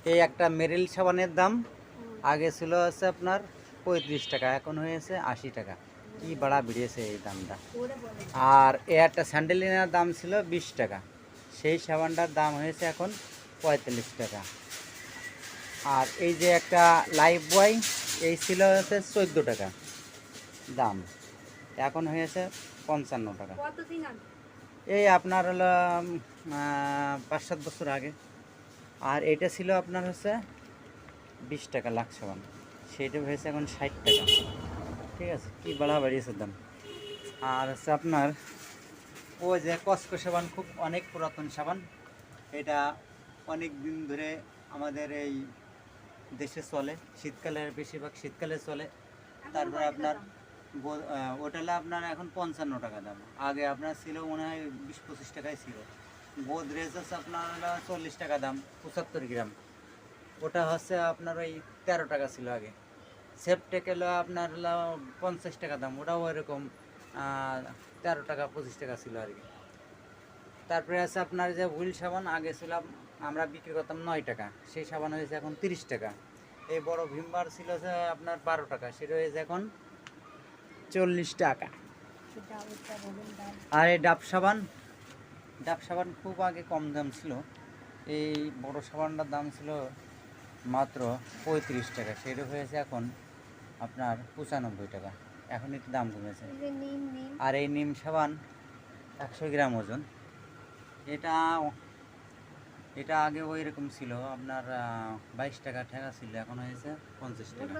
এই একটা মেরিল সাবানের দাম আগে ছিল হচ্ছে আপনার 35 টাকা, এখন হয়েছে 80 টাকা। কি বাড়া বেড়েছে এই দামটা। আর এ একটা স্যান্ডেলিনার দাম ছিল 20 টাকা, সেই সাবানটার দাম হয়েছে এখন 45 টাকা। আর এই যে একটা লাইফ বয়, এই ছিল হচ্ছে 14 টাকা দাম, এখন হয়েছে 55 টাকা। এই আপনার হলো 5-7 বছর আগে। আর এটা ছিল আপনার হচ্ছে 20 টাকা লাক্স সাবান, সেইটা হয়েছে এখন 60 টাকা। ঠিক আছে, কি বাড়া বাড়িয়েছে দাম। আর হচ্ছে আপনার ওই যে কসকো সাবান, খুব অনেক পুরাতন সাবান, এটা অনেক দিন ধরে আমাদের এই দেশে চলে, শীতকালে বেশিরভাগ শীতকালে চলে। তারপরে আপনার ওটালে আপনার এখন 55 টাকা দাম, আগে আপনার ছিল মনে হয় 20-25 টাকায় ছিল। গোদরেজ হচ্ছে আপনার হলো 40 টাকা দাম, 75 গ্রাম, ওটা হচ্ছে আপনার ওই 13 টাকা ছিল আগে। সেফটেক হলো আপনার হলো 50 টাকা দাম, ওটাও এরকম 13 টাকা 25 টাকা ছিল আর কি। তারপরে আছে আপনার যে হুইল সাবান, আগে ছিল আমরা বিক্রি করতাম 9 টাকা, সেই সাবান হয়েছে এখন 30 টাকা। এই বড় ভিমবার ছিল যে আপনার 12 টাকা, সেটা হয়েছে এখন 40 টাকা। আর এই ডাব সাবান, ডাব সাবান খুব আগে কম দাম ছিল, এই বড় সাবানটার দাম ছিল মাত্র 35 টাকা, সেটা হয়েছে এখন আপনার 95 টাকা, এখন একটু দাম কমেছে। আর এই নিম সাবান 100 গ্রাম ওজন, এটা এটা আগে ওই রকম ছিল আপনার 22 টাকা ঠেকা ছিল, এখন হয়েছে 50 টাকা।